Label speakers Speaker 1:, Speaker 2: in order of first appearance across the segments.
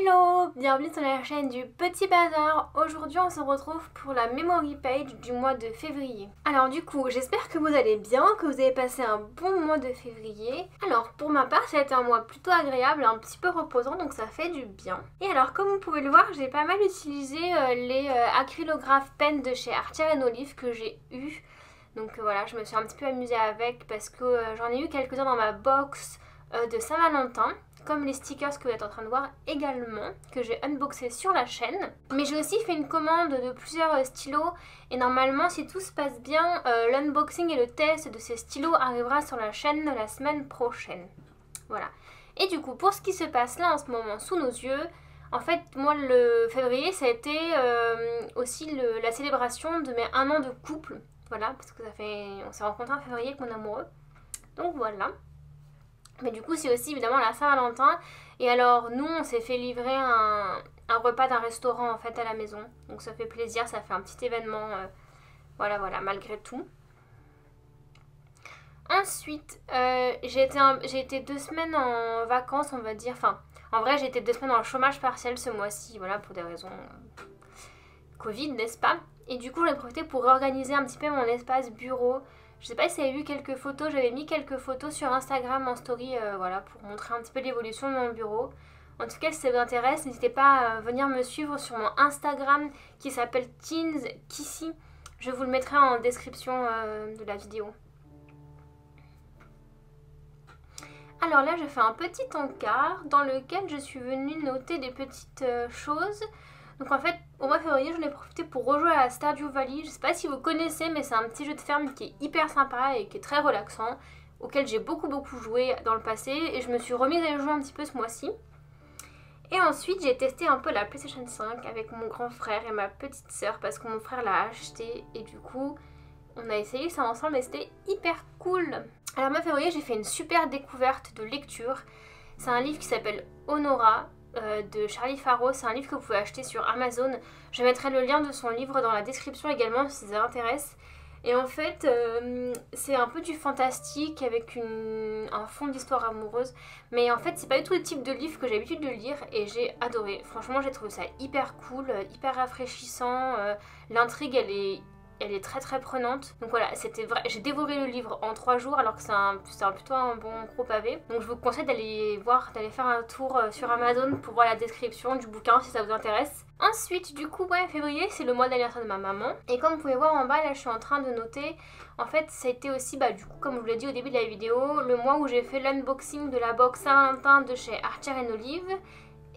Speaker 1: Hello, bienvenue sur la chaîne du Petit Bazar. Aujourd'hui on se retrouve pour la memory page du mois de février. Alors du coup j'espère que vous allez bien, que vous avez passé un bon mois de février. Alors pour ma part ça a été un mois plutôt agréable, un petit peu reposant, donc ça fait du bien. Et alors comme vous pouvez le voir, j'ai pas mal utilisé les acrylographes pen de chez Archer & Olive que j'ai eu. Donc voilà, je me suis un petit peu amusée avec parce que j'en ai eu quelques-uns dans ma box de Saint-Valentin, comme les stickers que vous êtes en train de voir également, que j'ai unboxé sur la chaîne. Mais j'ai aussi fait une commande de plusieurs stylos et normalement si tout se passe bien, l'unboxing et le test de ces stylos arrivera sur la chaîne la semaine prochaine. Voilà. Et du coup, pour ce qui se passe là en ce moment sous nos yeux, en fait moi le février ça a été aussi la célébration de mes 1 an de couple. Voilà, parce que on s'est rencontrés en février avec mon amoureux. Donc voilà. Mais du coup c'est aussi évidemment la Saint-Valentin. Et alors nous on s'est fait livrer un repas d'un restaurant en fait à la maison. Donc ça fait plaisir, ça fait un petit événement. Voilà, malgré tout. Ensuite j'ai été 2 semaines en vacances on va dire. Enfin en vrai j'ai été 2 semaines en chômage partiel ce mois-ci. Voilà, pour des raisons Covid, n'est-ce pas? Et du coup j'en ai profité pour réorganiser un petit peu mon espace bureau. Je sais pas si vous avez vu quelques photos, j'avais mis quelques photos sur Instagram en story, voilà, pour montrer un petit peu l'évolution de mon bureau. En tout cas, si ça vous intéresse, n'hésitez pas à venir me suivre sur mon Instagram qui s'appelle Teens Kissy. Je vous le mettrai en description de la vidéo. Alors là, je fais un petit encart dans lequel je suis venue noter des petites choses. Donc en fait, au mois de février, j'en ai profité pour rejouer à Stardew Valley. Je sais pas si vous connaissez, mais c'est un petit jeu de ferme qui est hyper sympa et qui est très relaxant, auquel j'ai beaucoup joué dans le passé et je me suis remise à y jouer un petit peu ce mois-ci. Et ensuite, j'ai testé un peu la PlayStation 5 avec mon grand frère et ma petite sœur parce que mon frère l'a acheté et du coup, on a essayé ça ensemble et c'était hyper cool. Alors, mois de février, j'ai fait une super découverte de lecture. C'est un livre qui s'appelle Honora de Charlie Faro. C'est un livre que vous pouvez acheter sur Amazon. Je mettrai le lien de son livre dans la description également si ça vous intéresse. Et en fait, c'est un peu du fantastique avec un fond d'histoire amoureuse. Mais en fait, c'est pas du tout le type de livre que j'ai l'habitude de lire et j'ai adoré. Franchement, j'ai trouvé ça hyper cool, hyper rafraîchissant. L'intrigue, elle est très prenante. Donc voilà, c'était vrai. J'ai dévoré le livre en 3 jours alors que c'est plutôt un bon gros pavé. Donc je vous conseille d'aller faire un tour sur Amazon pour voir la description du bouquin si ça vous intéresse. Ensuite, du coup, ouais, février, c'est le mois d'anniversaire de ma maman. Et comme vous pouvez voir en bas, là, je suis en train de noter. En fait, ça a été aussi, du coup, comme je vous l'ai dit au début de la vidéo, le mois où j'ai fait l'unboxing de la box Saint-Valentin de chez Archer & Olive.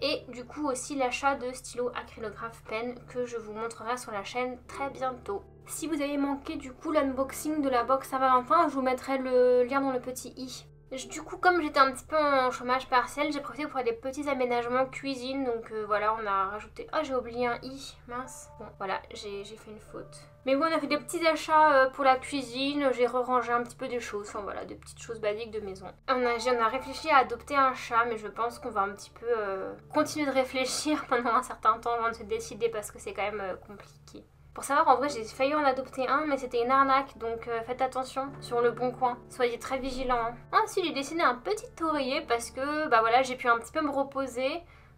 Speaker 1: Et du coup aussi l'achat de stylos acrylographe pen que je vous montrerai sur la chaîne très bientôt. Si vous avez manqué du coup l'unboxing de la box Saint-Valentin, je vous mettrai le lien dans le petit i. Du coup, comme j'étais un petit peu en chômage partiel, j'ai profité pour faire des petits aménagements cuisine. Donc voilà, on a rajouté... Oh, j'ai oublié un i, mince. Bon, voilà, j'ai fait une faute. Mais bon, on a fait des petits achats pour la cuisine. J'ai re-rangé un petit peu des choses. Enfin voilà, des petites choses basiques de maison. On a réfléchi à adopter un chat, mais je pense qu'on va un petit peu continuer de réfléchir pendant un certain temps avant de se décider parce que c'est quand même compliqué. Pour savoir, en vrai, j'ai failli en adopter un, mais c'était une arnaque, donc faites attention sur le bon coin. Soyez très vigilants. Ensuite, j'ai dessiné un petit oreiller parce que, voilà, j'ai pu un petit peu me reposer.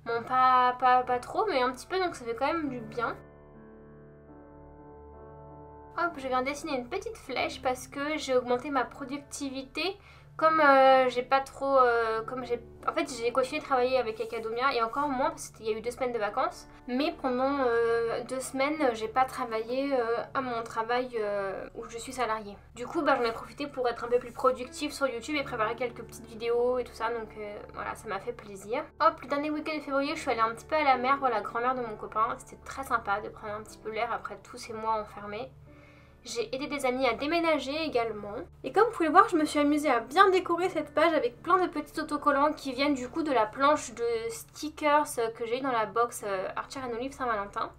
Speaker 1: Bon, pas trop, mais un petit peu, donc ça fait quand même du bien. Hop, je viens dessiner une petite flèche parce que j'ai augmenté ma productivité. Comme j'ai pas trop... En fait, j'ai continué de travailler avec Academia et encore moins parce qu'il y a eu 2 semaines de vacances. Mais pendant 2 semaines, j'ai pas travaillé à mon travail où je suis salariée. Du coup, j'en ai profité pour être un peu plus productive sur YouTube et préparer quelques petites vidéos et tout ça. Donc voilà, ça m'a fait plaisir. Hop, le dernier week-end de février, je suis allée un petit peu à la mer voir la grand-mère de mon copain. C'était très sympa de prendre un petit peu l'air après tous ces mois enfermés. J'ai aidé des amis à déménager également. Et comme vous pouvez le voir, je me suis amusée à bien décorer cette page avec plein de petits autocollants qui viennent du coup de la planche de stickers que j'ai eu dans la box Archer & Olive Saint-Valentin.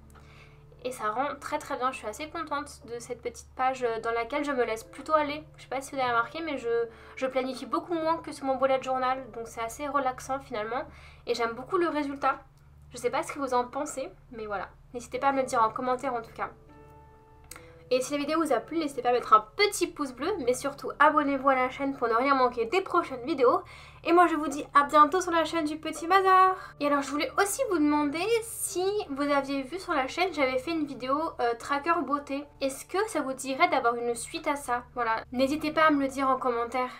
Speaker 1: Et ça rend très bien, je suis assez contente de cette petite page dans laquelle je me laisse plutôt aller. Je sais pas si vous avez remarqué, mais je planifie beaucoup moins que sur mon bullet journal, donc c'est assez relaxant finalement. Et j'aime beaucoup le résultat. Je sais pas ce que vous en pensez, mais voilà. N'hésitez pas à me le dire en commentaire en tout cas. Et si la vidéo vous a plu, n'hésitez pas à mettre un petit pouce bleu, mais surtout abonnez-vous à la chaîne pour ne rien manquer des prochaines vidéos. Et moi je vous dis à bientôt sur la chaîne du Petit Bazar. Et alors je voulais aussi vous demander si vous aviez vu sur la chaîne, j'avais fait une vidéo tracker beauté. Est-ce que ça vous dirait d'avoir une suite à ça? Voilà, n'hésitez pas à me le dire en commentaire.